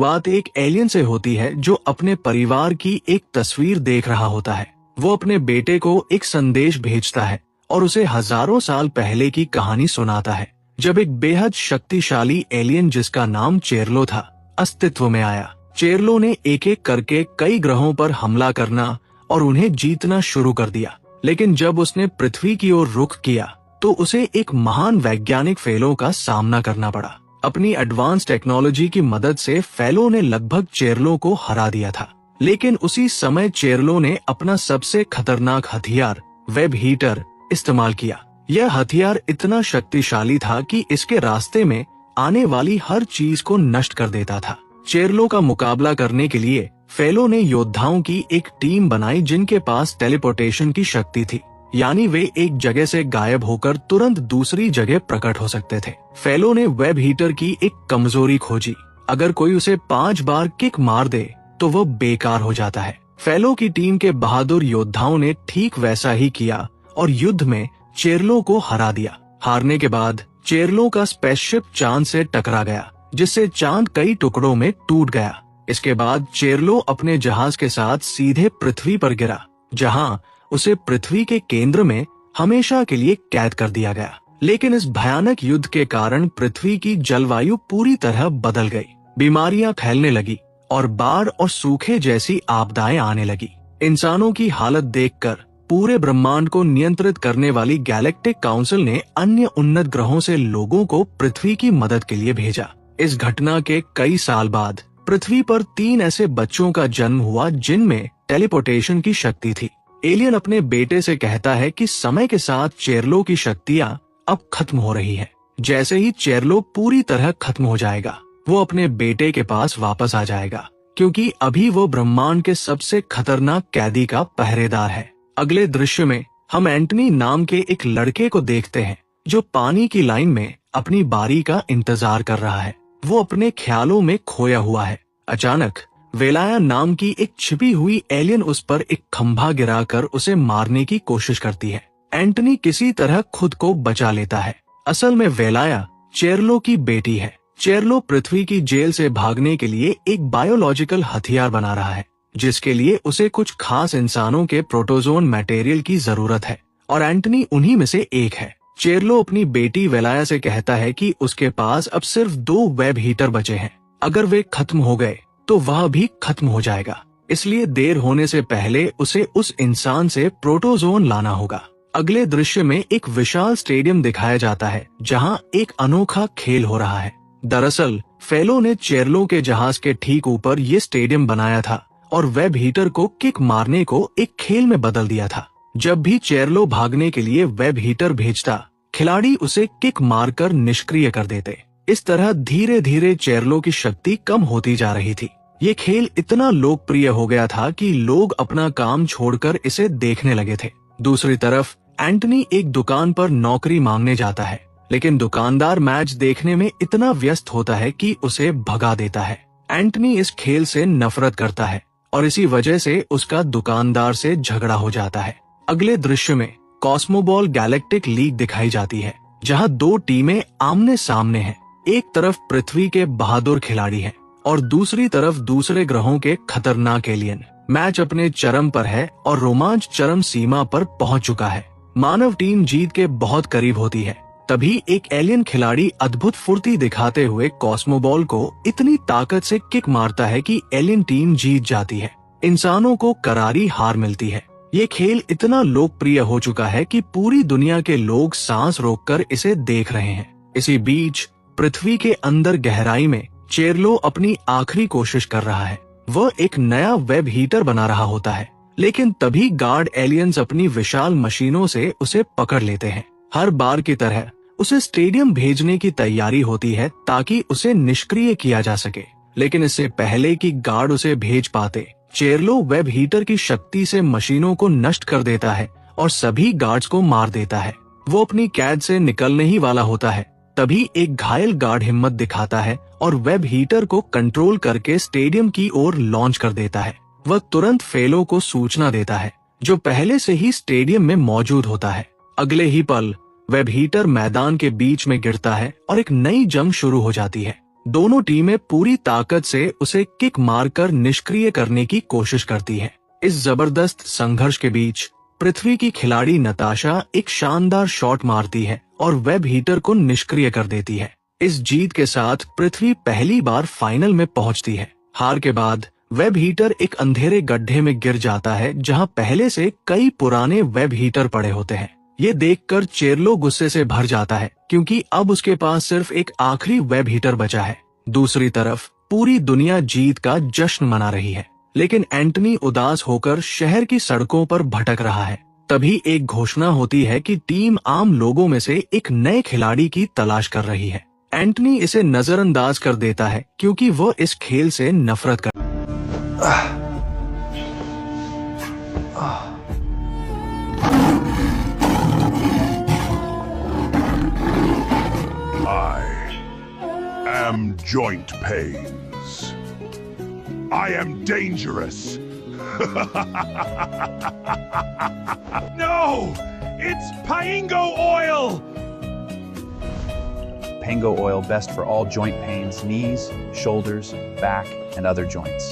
शुरुआत एक एलियन से होती है जो अपने परिवार की एक तस्वीर देख रहा होता है। वो अपने बेटे को एक संदेश भेजता है और उसे हजारों साल पहले की कहानी सुनाता है, जब एक बेहद शक्तिशाली एलियन जिसका नाम चेरलो था अस्तित्व में आया। चेरलो ने एक एक करके कई ग्रहों पर हमला करना और उन्हें जीतना शुरू कर दिया, लेकिन जब उसने पृथ्वी की ओर रुख किया तो उसे एक महान वैज्ञानिक फेलो का सामना करना पड़ा। अपनी एडवांस टेक्नोलॉजी की मदद से फेलो ने लगभग चेरलो को हरा दिया था, लेकिन उसी समय चेरलो ने अपना सबसे खतरनाक हथियार वेब हीटर इस्तेमाल किया। यह हथियार इतना शक्तिशाली था कि इसके रास्ते में आने वाली हर चीज को नष्ट कर देता था। चेरलो का मुकाबला करने के लिए फेलो ने योद्धाओं की एक टीम बनाई जिनके पास टेलीपोर्टेशन की शक्ति थी, यानी वे एक जगह से गायब होकर तुरंत दूसरी जगह प्रकट हो सकते थे। फेलो ने वेब हीटर की एक कमजोरी खोजी, अगर कोई उसे 5 बार किक मार दे तो वो बेकार हो जाता है। फेलो की टीम के बहादुर योद्धाओं ने ठीक वैसा ही किया और युद्ध में चेरलो को हरा दिया। हारने के बाद चेरलो का स्पेसशिप चांद से टकरा गया, जिससे चांद कई टुकड़ों में टूट गया। इसके बाद चेरलो अपने जहाज के साथ सीधे पृथ्वी पर गिरा, जहां उसे पृथ्वी के केंद्र में हमेशा के लिए कैद कर दिया गया। लेकिन इस भयानक युद्ध के कारण पृथ्वी की जलवायु पूरी तरह बदल गई। बीमारियां फैलने लगी और बाढ़ और सूखे जैसी आपदाएं आने लगी। इंसानों की हालत देखकर पूरे ब्रह्मांड को नियंत्रित करने वाली गैलेक्टिक काउंसिल ने अन्य उन्नत ग्रहों से लोगों को पृथ्वी की मदद के लिए भेजा। इस घटना के कई साल बाद पृथ्वी पर 3 ऐसे बच्चों का जन्म हुआ जिनमें टेलीपोर्टेशन की शक्ति थी। एलियन अपने बेटे से कहता है कि समय के साथ चेरलो की शक्तियां अब खत्म हो रही है। जैसे ही चेरलो पूरी तरह खत्म हो जाएगा, वो अपने बेटे के पास वापस आ जाएगा, क्योंकि अभी वो ब्रह्मांड के सबसे खतरनाक कैदी का पहरेदार है। अगले दृश्य में हम एंटनी नाम के एक लड़के को देखते हैं जो पानी की लाइन में अपनी बारी का इंतजार कर रहा है। वो अपने ख्यालों में खोया हुआ है। अचानक वेलाया नाम की एक छिपी हुई एलियन उस पर एक खंभा गिराकर उसे मारने की कोशिश करती है। एंटनी किसी तरह खुद को बचा लेता है। असल में वेलाया चेरलो की बेटी है। चेरलो पृथ्वी की जेल से भागने के लिए एक बायोलॉजिकल हथियार बना रहा है, जिसके लिए उसे कुछ खास इंसानों के प्रोटोजोन मटेरियल की जरूरत है, और एंटनी उन्हीं में से एक है। चेरलो अपनी बेटी वेलाया से कहता है कि उसके पास अब सिर्फ 2 वेब हीटर बचे हैं। अगर वे खत्म हो गए तो वह भी खत्म हो जाएगा, इसलिए देर होने से पहले उसे उस इंसान से प्रोटोजोन लाना होगा। अगले दृश्य में एक विशाल स्टेडियम दिखाया जाता है जहां एक अनोखा खेल हो रहा है। दरअसल फेलो ने चेरलो के जहाज के ठीक ऊपर ये स्टेडियम बनाया था और वेब हीटर को किक मारने को एक खेल में बदल दिया था। जब भी चेरलो भागने के लिए वेब हीटर भेजता, खिलाड़ी उसे किक मारकर निष्क्रिय कर देते। इस तरह धीरे धीरे चेरलो की शक्ति कम होती जा रही थी। ये खेल इतना लोकप्रिय हो गया था कि लोग अपना काम छोड़कर इसे देखने लगे थे। दूसरी तरफ एंटनी एक दुकान पर नौकरी मांगने जाता है, लेकिन दुकानदार मैच देखने में इतना व्यस्त होता है कि उसे भगा देता है। एंटनी इस खेल से नफरत करता है और इसी वजह से उसका दुकानदार से झगड़ा हो जाता है। अगले दृश्य में कॉस्मोबॉल गैलेक्टिक लीग दिखाई जाती है, जहां 2 टीमें आमने सामने हैं। एक तरफ पृथ्वी के बहादुर खिलाड़ी हैं और दूसरी तरफ दूसरे ग्रहों के खतरनाक एलियन। मैच अपने चरम पर है और रोमांच चरम सीमा पर पहुंच चुका है। मानव टीम जीत के बहुत करीब होती है। तभी एक एलियन खिलाड़ी अद्भुत फुर्ती दिखाते हुए कॉस्मोबॉल को इतनी ताकत से किक मारता है कि एलियन टीम जीत जाती है। इंसानों को करारी हार मिलती है। ये खेल इतना लोकप्रिय हो चुका है कि पूरी दुनिया के लोग सांस रोककर इसे देख रहे हैं। इसी बीच पृथ्वी के अंदर गहराई में चेरलो अपनी आखिरी कोशिश कर रहा है। वह एक नया वेब हीटर बना रहा होता है, लेकिन तभी गार्ड एलियंस अपनी विशाल मशीनों से उसे पकड़ लेते हैं। हर बार की तरह उसे स्टेडियम भेजने की तैयारी होती है ताकि उसे निष्क्रिय किया जा सके, लेकिन इससे पहले कि गार्ड उसे भेज पाते, चेरलो वेब हीटर की शक्ति से मशीनों को नष्ट कर देता है और सभी गार्ड्स को मार देता है। वो अपनी कैद से निकलने ही वाला होता है, तभी एक घायल गार्ड हिम्मत दिखाता है और वेब हीटर को कंट्रोल करके स्टेडियम की ओर लॉन्च कर देता है। वह तुरंत फेलो को सूचना देता है, जो पहले से ही स्टेडियम में मौजूद होता है। अगले ही पल वेब हीटर मैदान के बीच में गिरता है और एक नई जंग शुरू हो जाती है। दोनों टीमें पूरी ताकत से उसे किक मारकर निष्क्रिय करने की कोशिश करती हैं। इस जबरदस्त संघर्ष के बीच पृथ्वी की खिलाड़ी नताशा एक शानदार शॉट मारती है और वेब हीटर को निष्क्रिय कर देती है। इस जीत के साथ पृथ्वी पहली बार फाइनल में पहुंचती है। हार के बाद वेब हीटर एक अंधेरे गड्ढे में गिर जाता है जहां पहले से कई पुराने वेब हीटर पड़े होते हैं। ये देखकर चेरलो गुस्से से भर जाता है क्योंकि अब उसके पास सिर्फ एक आखिरी वेब हीटर बचा है। दूसरी तरफ पूरी दुनिया जीत का जश्न मना रही है, लेकिन एंटनी उदास होकर शहर की सड़कों पर भटक रहा है। तभी एक घोषणा होती है कि टीम आम लोगों में से एक नए खिलाड़ी की तलाश कर रही है। एंटनी इसे नजरअंदाज कर देता है क्योंकि वो इस खेल से नफरत कर I am joint pains. I am dangerous. No! It's Paingo oil! Pango oil best for all joint pains, knees, shoulders, back, and other joints.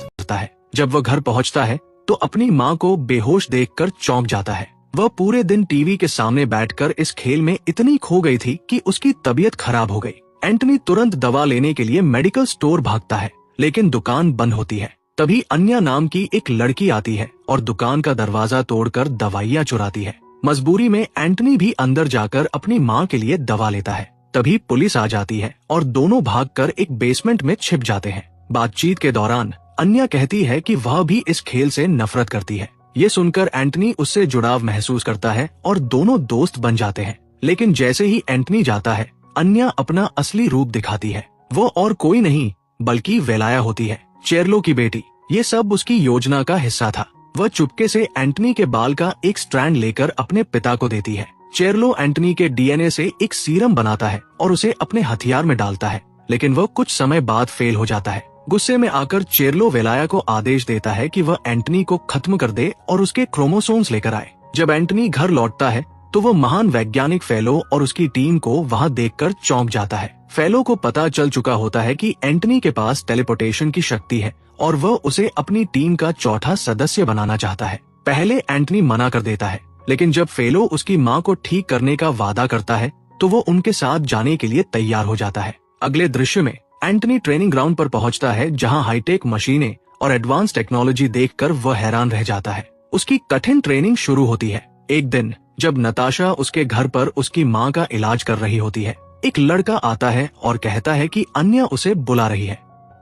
जब वह घर पहुंचता है तो अपनी माँ को बेहोश देखकर चौंक जाता है। वह पूरे दिन टीवी के सामने बैठकर इस खेल में इतनी खो गई थी कि उसकी तबीयत खराब हो गई। एंटनी तुरंत दवा लेने के लिए मेडिकल स्टोर भागता है, लेकिन दुकान बंद होती है। तभी अन्या नाम की एक लड़की आती है और दुकान का दरवाजा तोड़कर दवाइयाँ चुराती है। मजबूरी में एंटनी भी अंदर जाकर अपनी माँ के लिए दवा लेता है। तभी पुलिस आ जाती है और दोनों भागकर एक बेसमेंट में छिप जाते हैं। बातचीत के दौरान अन्या कहती है कि वह भी इस खेल से नफरत करती है। ये सुनकर एंटनी उससे जुड़ाव महसूस करता है और दोनों दोस्त बन जाते हैं। लेकिन जैसे ही एंटनी जाता है, अन्या अपना असली रूप दिखाती है। वो और कोई नहीं बल्कि वेलाया होती है, चेरलो की बेटी। ये सब उसकी योजना का हिस्सा था। वह चुपके से एंटनी के बाल का एक स्ट्रैंड लेकर अपने पिता को देती है। चेरलो एंटनी के डीएनए से एक सीरम बनाता है और उसे अपने हथियार में डालता है, लेकिन वह कुछ समय बाद फेल हो जाता है। गुस्से में आकर चेरलो वेलाया को आदेश देता है कि वह एंटनी को खत्म कर दे और उसके क्रोमोसोम्स लेकर आए। जब एंटनी घर लौटता है तो वो महान वैज्ञानिक फेलो और उसकी टीम को वहां देखकर चौंक जाता है। फेलो को पता चल चुका होता है कि एंटनी के पास टेलीपोर्टेशन की शक्ति है और वह उसे अपनी टीम का चौथा सदस्य बनाना चाहता है। पहले एंटनी मना कर देता है, लेकिन जब फेलो उसकी माँ को ठीक करने का वादा करता है तो वो उनके साथ जाने के लिए तैयार हो जाता है। अगले दृश्य में एंटनी ट्रेनिंग ग्राउंड पर पहुंचता है जहां हाईटेक मशीनें और एडवांस टेक्नोलॉजी देखकर वह हैरान रह जाता है। उसकी कठिन ट्रेनिंग शुरू होती है। एक दिन जब नताशा उसके घर पर उसकी माँ का इलाज कर रही होती है, एक लड़का आता है और कहता है कि अन्या उसे बुला रही है।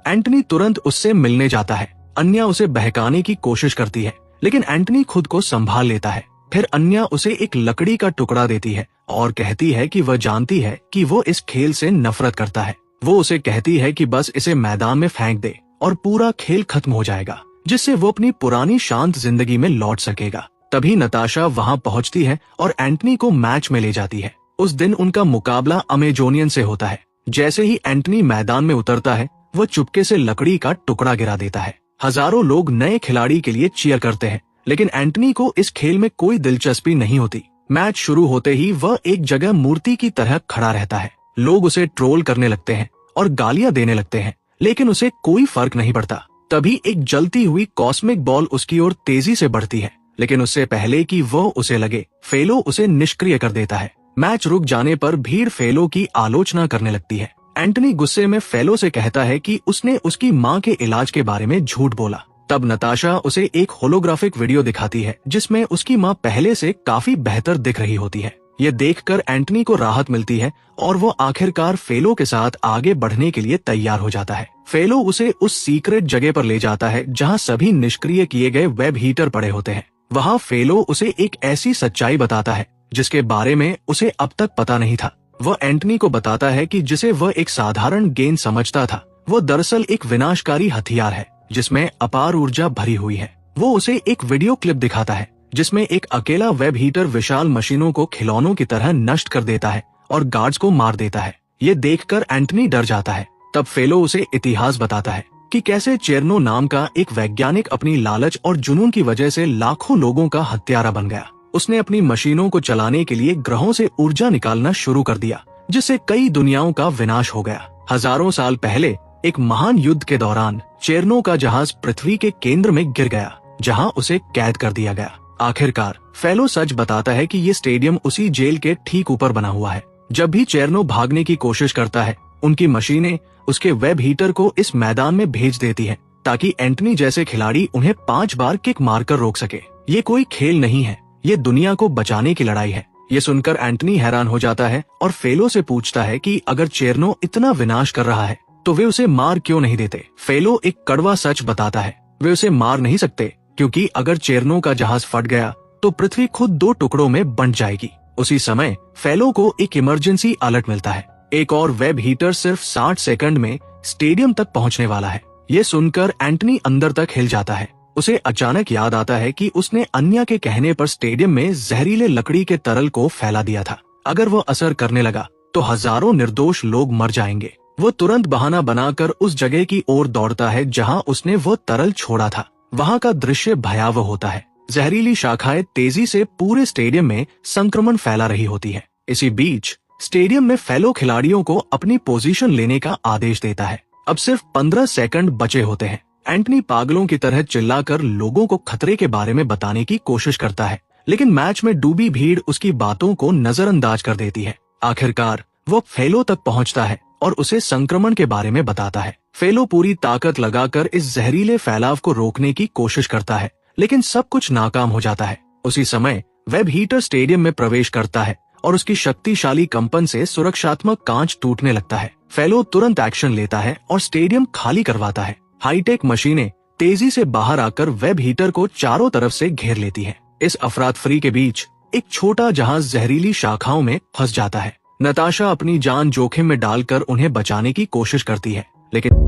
एंटनी तुरंत उससे मिलने जाता है। अन्या उसे बहकाने की कोशिश करती है, लेकिन एंटनी खुद को संभाल लेता है। फिर अन्या उसे एक लकड़ी का टुकड़ा देती है और कहती है कि वह जानती है कि वो इस खेल से नफरत करता है। वो उसे कहती है कि बस इसे मैदान में फेंक दे और पूरा खेल खत्म हो जाएगा, जिससे वो अपनी पुरानी शांत जिंदगी में लौट सकेगा। तभी नताशा वहां पहुंचती है और एंटनी को मैच में ले जाती है। उस दिन उनका मुकाबला अमेजोनियन से होता है। जैसे ही एंटनी मैदान में उतरता है, वह चुपके से लकड़ी का टुकड़ा गिरा देता है। हजारों लोग नए खिलाड़ी के लिए चीयर करते हैं, लेकिन एंटनी को इस खेल में कोई दिलचस्पी नहीं होती। मैच शुरू होते ही वह एक जगह मूर्ति की तरह खड़ा रहता है। लोग उसे ट्रोल करने लगते हैं और गालियां देने लगते हैं, लेकिन उसे कोई फर्क नहीं पड़ता। तभी एक जलती हुई कॉस्मिक बॉल उसकी ओर तेजी से बढ़ती है, लेकिन उससे पहले कि वो उसे लगे, फेलो उसे निष्क्रिय कर देता है। मैच रुक जाने पर भीड़ फेलो की आलोचना करने लगती है। एंटनी गुस्से में फेलो से कहता है कि उसने उसकी माँ के इलाज के बारे में झूठ बोला। तब नताशा उसे एक होलोग्राफिक वीडियो दिखाती है जिसमें उसकी माँ पहले से काफी बेहतर दिख रही होती है। ये देखकर एंटनी को राहत मिलती है और वो आखिरकार फेलो के साथ आगे बढ़ने के लिए तैयार हो जाता है। फेलो उसे उस सीक्रेट जगह पर ले जाता है जहाँ सभी निष्क्रिय किए गए वेब हीटर पड़े होते हैं। वहाँ फेलो उसे एक ऐसी सच्चाई बताता है जिसके बारे में उसे अब तक पता नहीं था। वह एंटनी को बताता है कि जिसे वह एक साधारण गेंद समझता था, वो दरअसल एक विनाशकारी हथियार है जिसमें अपार ऊर्जा भरी हुई है। वो उसे एक वीडियो क्लिप दिखाता है जिसमें एक अकेला वेब हीटर विशाल मशीनों को खिलौनों की तरह नष्ट कर देता है और गार्ड्स को मार देता है। ये देखकर एंटनी डर जाता है। तब फेलो उसे इतिहास बताता है कि कैसे चेरनो नाम का एक वैज्ञानिक अपनी लालच और जुनून की वजह से लाखों लोगों का हत्यारा बन गया। उसने अपनी मशीनों को चलाने के लिए ग्रहों से ऊर्जा निकालना शुरू कर दिया, जिससे कई दुनियाओं का विनाश हो गया। हजारों साल पहले एक महान युद्ध के दौरान चेरनो का जहाज पृथ्वी के केंद्र में गिर गया, जहां उसे कैद कर दिया गया। आखिरकार फेलो सच बताता है कि ये स्टेडियम उसी जेल के ठीक ऊपर बना हुआ है। जब भी चेरनो भागने की कोशिश करता है, उनकी मशीनें उसके वेब हीटर को इस मैदान में भेज देती है ताकि एंटनी जैसे खिलाड़ी उन्हें 5 बार किक मारकर रोक सके। ये कोई खेल नहीं है, ये दुनिया को बचाने की लड़ाई है। ये सुनकर एंटनी हैरान हो जाता है और फेलो से पूछता है कि अगर चेरनो इतना विनाश कर रहा है तो वे उसे मार क्यों नहीं देते। फेलो एक कड़वा सच बताता है, वे उसे मार नहीं सकते क्योंकि अगर चेरनो का जहाज फट गया तो पृथ्वी खुद 2 टुकड़ों में बंट जाएगी। उसी समय फेलो को एक इमरजेंसी अलर्ट मिलता है। एक और वेब हीटर सिर्फ 60 सेकंड में स्टेडियम तक पहुंचने वाला है। ये सुनकर एंटनी अंदर तक हिल जाता है। उसे अचानक याद आता है कि उसने अन्या के कहने पर स्टेडियम में जहरीले लकड़ी के तरल को फैला दिया था। अगर वो असर करने लगा तो हजारों निर्दोष लोग मर जाएंगे। वो तुरंत बहाना बनाकर उस जगह की ओर दौड़ता है जहां उसने वो तरल छोड़ा था। वहां का दृश्य भयावह होता है। जहरीली शाखाएं तेजी से पूरे स्टेडियम में संक्रमण फैला रही होती है। इसी बीच स्टेडियम में फेलो खिलाड़ियों को अपनी पोजीशन लेने का आदेश देता है। अब सिर्फ 15 सेकंड बचे होते हैं। एंटनी पागलों की तरह चिल्लाकर लोगों को खतरे के बारे में बताने की कोशिश करता है, लेकिन मैच में डूबी भीड़ उसकी बातों को नजरअंदाज कर देती है। आखिरकार वो फेलो तक पहुंचता है और उसे संक्रमण के बारे में बताता है। फेलो पूरी ताकत लगाकर इस जहरीले फैलाव को रोकने की कोशिश करता है, लेकिन सब कुछ नाकाम हो जाता है। उसी समय वेब हीटर स्टेडियम में प्रवेश करता है और उसकी शक्तिशाली कंपन से सुरक्षात्मक कांच टूटने लगता है। फेलो तुरंत एक्शन लेता है और स्टेडियम खाली करवाता है। हाईटेक मशीनें तेजी से बाहर आकर वेब हीटर को चारों तरफ से घेर लेती हैं। इस अफरातफरी के बीच एक छोटा जहाज जहरीली शाखाओं में फंस जाता है। नताशा अपनी जान जोखिम में डालकर उन्हें बचाने की कोशिश करती है, लेकिन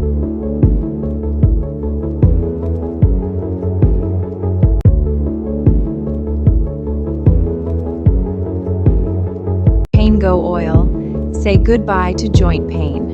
Go oil. Say goodbye to joint pain.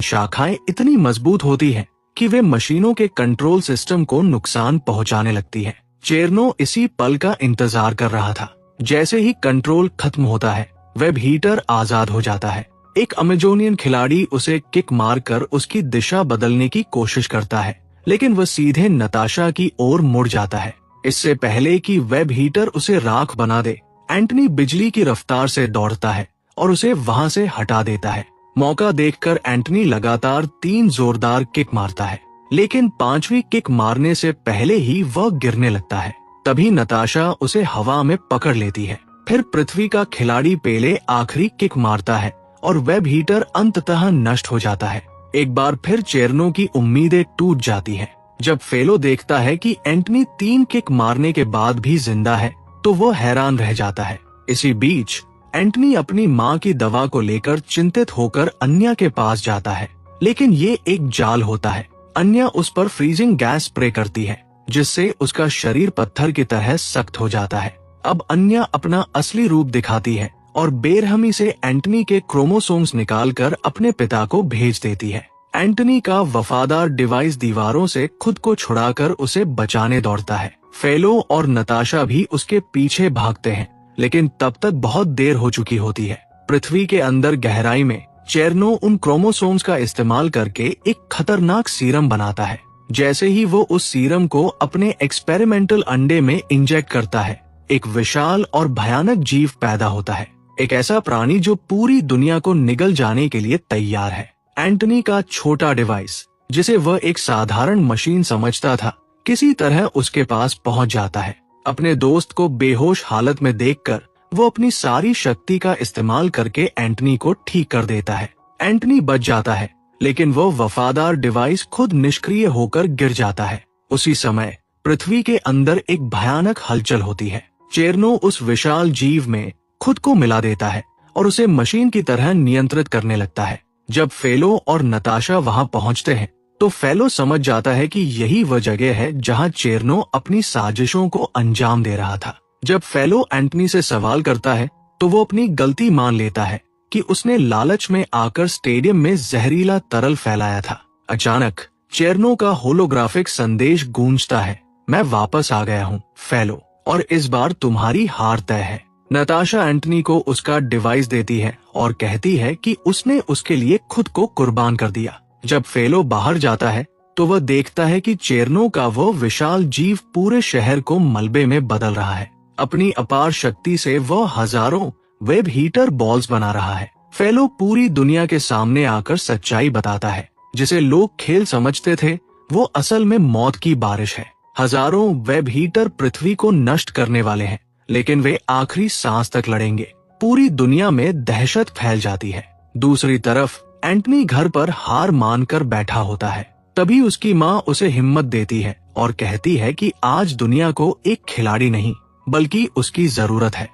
शाखाएं इतनी मजबूत होती हैं कि वे मशीनों के कंट्रोल सिस्टम को नुकसान पहुंचाने लगती हैं। चेरनो इसी पल का इंतजार कर रहा था। जैसे ही कंट्रोल खत्म होता है, वेब हीटर आजाद हो जाता है। एक अमेजोनियन खिलाड़ी उसे किक मारकर उसकी दिशा बदलने की कोशिश करता है, लेकिन वह सीधे नताशा की ओर मुड़ जाता है। इससे पहले कि वेब हीटर उसे राख बना दे, एंटनी बिजली की रफ्तार से दौड़ता है और उसे वहां से हटा देता है। मौका देखकर एंटनी लगातार 3 जोरदार किक मारता है, लेकिन 5वीं किक मारने से पहले ही वह गिरने लगता है। तभी नताशा उसे हवा में पकड़ लेती है। फिर पृथ्वी का खिलाड़ी पेले आखिरी किक मारता है और वेब हीटर अंततः नष्ट हो जाता है। एक बार फिर चेरनो की उम्मीदें टूट जाती हैं। जब फेलो देखता है कि एंटनी 3 किक मारने के बाद भी जिंदा है तो वो हैरान रह जाता है। इसी बीच एंटनी अपनी माँ की दवा को लेकर चिंतित होकर अन्या के पास जाता है, लेकिन ये एक जाल होता है। अन्या उस पर फ्रीजिंग गैस स्प्रे करती है, जिससे उसका शरीर पत्थर की तरह सख्त हो जाता है। अब अन्या अपना असली रूप दिखाती है और बेरहमी से एंटनी के क्रोमोसोम्स निकालकर अपने पिता को भेज देती है। एंटनी का वफादार डिवाइस दीवारों से खुद को छुड़ाकर उसे बचाने दौड़ता है। फेलो और नताशा भी उसके पीछे भागते हैं, लेकिन तब तक बहुत देर हो चुकी होती है। पृथ्वी के अंदर गहराई में चेरनो उन क्रोमोसोम्स का इस्तेमाल करके एक खतरनाक सीरम बनाता है। जैसे ही वो उस सीरम को अपने एक्सपेरिमेंटल अंडे में इंजेक्ट करता है, एक विशाल और भयानक जीव पैदा होता है। एक ऐसा प्राणी जो पूरी दुनिया को निगल जाने के लिए तैयार है। एंटनी का छोटा डिवाइस, जिसे वह एक साधारण मशीन समझता था, किसी तरह उसके पास पहुंच जाता है। अपने दोस्त को बेहोश हालत में देखकर वो अपनी सारी शक्ति का इस्तेमाल करके एंटनी को ठीक कर देता है। एंटनी बच जाता है, लेकिन वो वफादार डिवाइस खुद निष्क्रिय होकर गिर जाता है। उसी समय पृथ्वी के अंदर एक भयानक हलचल होती है। चेरनो उस विशाल जीव में खुद को मिला देता है और उसे मशीन की तरह नियंत्रित करने लगता है। जब फेलो और नताशा वहां पहुंचते हैं तो फेलो समझ जाता है कि यही वह जगह है जहां चेरनो अपनी साजिशों को अंजाम दे रहा था। जब फेलो एंटनी से सवाल करता है तो वो अपनी गलती मान लेता है कि उसने लालच में आकर स्टेडियम में जहरीला तरल फैलाया था। अचानक चेरनो का होलोग्राफिक संदेश गूंजता है, मैं वापस आ गया हूँ फेलो, और इस बार तुम्हारी हार तय है। नताशा एंटनी को उसका डिवाइस देती है और कहती है कि उसने उसके लिए खुद को कुर्बान कर दिया। जब फेलो बाहर जाता है तो वह देखता है कि चेरनो का वो विशाल जीव पूरे शहर को मलबे में बदल रहा है। अपनी अपार शक्ति से वह हजारों वेब हीटर बॉल्स बना रहा है। फेलो पूरी दुनिया के सामने आकर सच्चाई बताता है, जिसे लोग खेल समझते थे वो असल में मौत की बारिश है। हजारों वेब हीटर पृथ्वी को नष्ट करने वाले हैं, लेकिन वे आखिरी सांस तक लड़ेंगे। पूरी दुनिया में दहशत फैल जाती है। दूसरी तरफ एंटनी घर पर हार मानकर बैठा होता है। तभी उसकी माँ उसे हिम्मत देती है और कहती है कि आज दुनिया को एक खिलाड़ी नहीं बल्कि उसकी जरूरत है।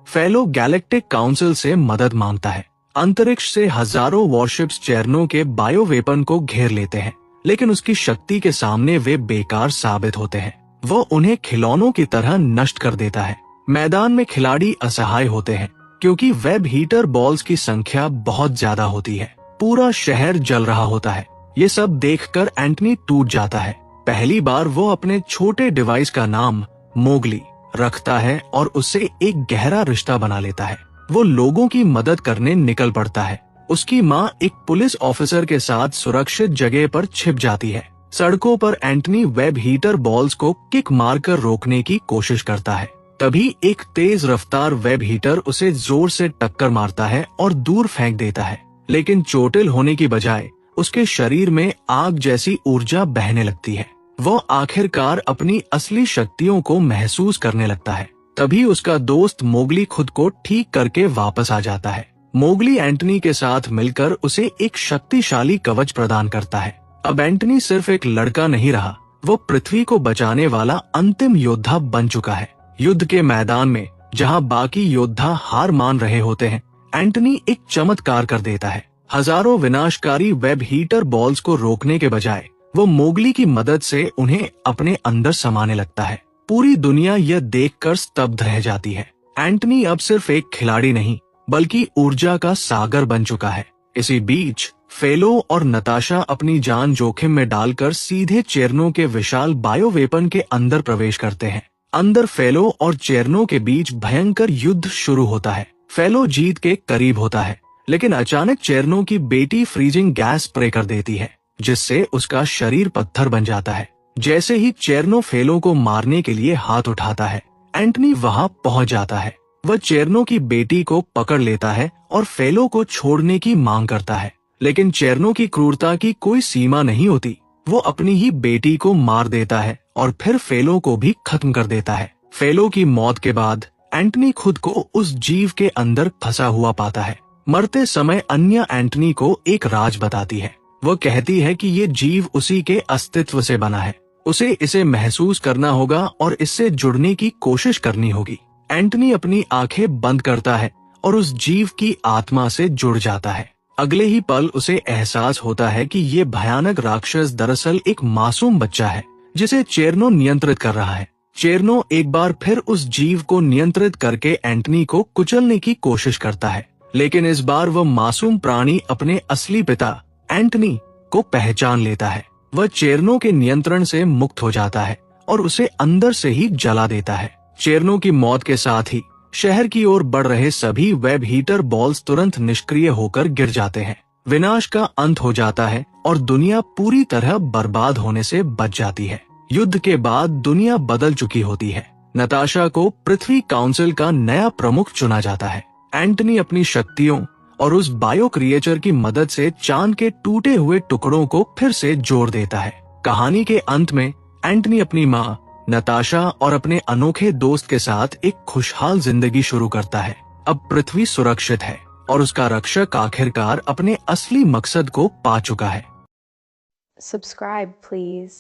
फेलो गैलेक्टिक काउंसिल से मदद मांगता है। अंतरिक्ष से हजारों वॉरशिप्स चेरनो के बायो वेपन को घेर लेते हैं, लेकिन उसकी शक्ति के सामने वे बेकार साबित होते हैं। वो उन्हें खिलौनों की तरह नष्ट कर देता है। मैदान में खिलाड़ी असहाय होते हैं क्योंकि वेब हीटर बॉल्स की संख्या बहुत ज्यादा होती है। पूरा शहर जल रहा होता है। ये सब देखकर एंटनी टूट जाता है। पहली बार वो अपने छोटे डिवाइस का नाम मोगली रखता है और उससे एक गहरा रिश्ता बना लेता है। वो लोगों की मदद करने निकल पड़ता है। उसकी माँ एक पुलिस ऑफिसर के साथ सुरक्षित जगह पर छिप जाती है। सड़कों पर एंटनी वेब हीटर बॉल्स को किक मारकर रोकने की कोशिश करता है। तभी एक तेज रफ्तार वेब हीटर उसे जोर से टक्कर मारता है और दूर फेंक देता है, लेकिन चोटिल होने की बजाय उसके शरीर में आग जैसी ऊर्जा बहने लगती है। वो आखिरकार अपनी असली शक्तियों को महसूस करने लगता है। तभी उसका दोस्त मोगली खुद को ठीक करके वापस आ जाता है। मोगली एंटनी के साथ मिलकर उसे एक शक्तिशाली कवच प्रदान करता है। अब एंटनी सिर्फ एक लड़का नहीं रहा, वो पृथ्वी को बचाने वाला अंतिम योद्धा बन चुका है। युद्ध के मैदान में जहां बाकी योद्धा हार मान रहे होते हैं, एंटनी एक चमत्कार कर देता है। हजारों विनाशकारी वेब हीटर बॉल्स को रोकने के बजाय वो मोगली की मदद से उन्हें अपने अंदर समाने लगता है। पूरी दुनिया यह देखकर स्तब्ध रह जाती है। एंटनी अब सिर्फ एक खिलाड़ी नहीं बल्कि ऊर्जा का सागर बन चुका है। इसी बीच फेलो और नताशा अपनी जान जोखिम में डालकर सीधे चेरनो के विशाल बायो वेपन के अंदर प्रवेश करते हैं। अंदर फेलो और चेरनो के बीच भयंकर युद्ध शुरू होता है। फेलो जीत के करीब होता है, लेकिन अचानक चेरनो की बेटी फ्रीजिंग गैस स्प्रे कर देती है, जिससे उसका शरीर पत्थर बन जाता है। जैसे ही चेरनो फेलो को मारने के लिए हाथ उठाता है, एंटनी वहां पहुंच जाता है। वह चेरनो की बेटी को पकड़ लेता है और फेलो को छोड़ने की मांग करता है, लेकिन चेरनो की क्रूरता की कोई सीमा नहीं होती। वो अपनी ही बेटी को मार देता है और फिर फेलो को भी खत्म कर देता है। फेलो की मौत के बाद एंटनी खुद को उस जीव के अंदर फंसा हुआ पाता है। मरते समय अन्य एंटनी को एक राज बताती है। वो कहती है कि ये जीव उसी के अस्तित्व से बना है, उसे इसे महसूस करना होगा और इससे जुड़ने की कोशिश करनी होगी। एंटनी अपनी आंखें बंद करता है और उस जीव की आत्मा से जुड़ जाता है। अगले ही पल उसे एहसास होता है कि ये भयानक राक्षस दरअसल एक मासूम बच्चा है जिसे चेरनो नियंत्रित कर रहा है। चेरनो एक बार फिर उस जीव को नियंत्रित करके एंटनी को कुचलने की कोशिश करता है, लेकिन इस बार वह मासूम प्राणी अपने असली पिता एंटनी को पहचान लेता है। वह चेरनो के नियंत्रण से मुक्त हो जाता है और उसे अंदर से ही जला देता है। चेरनो की मौत के साथ ही शहर की ओर बढ़ रहे सभी वेब हीटर बॉल्स तुरंत निष्क्रिय होकर गिर जाते हैं। विनाश का अंत हो जाता है और दुनिया पूरी तरह बर्बाद होने से बच जाती है। युद्ध के बाद दुनिया बदल चुकी होती है। नताशा को पृथ्वी काउंसिल का नया प्रमुख चुना जाता है। एंटनी अपनी शक्तियों और उस बायो क्रिएचर की मदद से चांद के टूटे हुए टुकड़ों को फिर से जोड़ देता है। कहानी के अंत में एंटनी अपनी माँ नताशा और अपने अनोखे दोस्त के साथ एक खुशहाल जिंदगी शुरू करता है। अब पृथ्वी सुरक्षित है और उसका रक्षक आखिरकार अपने असली मकसद को पा चुका है। Subscribe, please.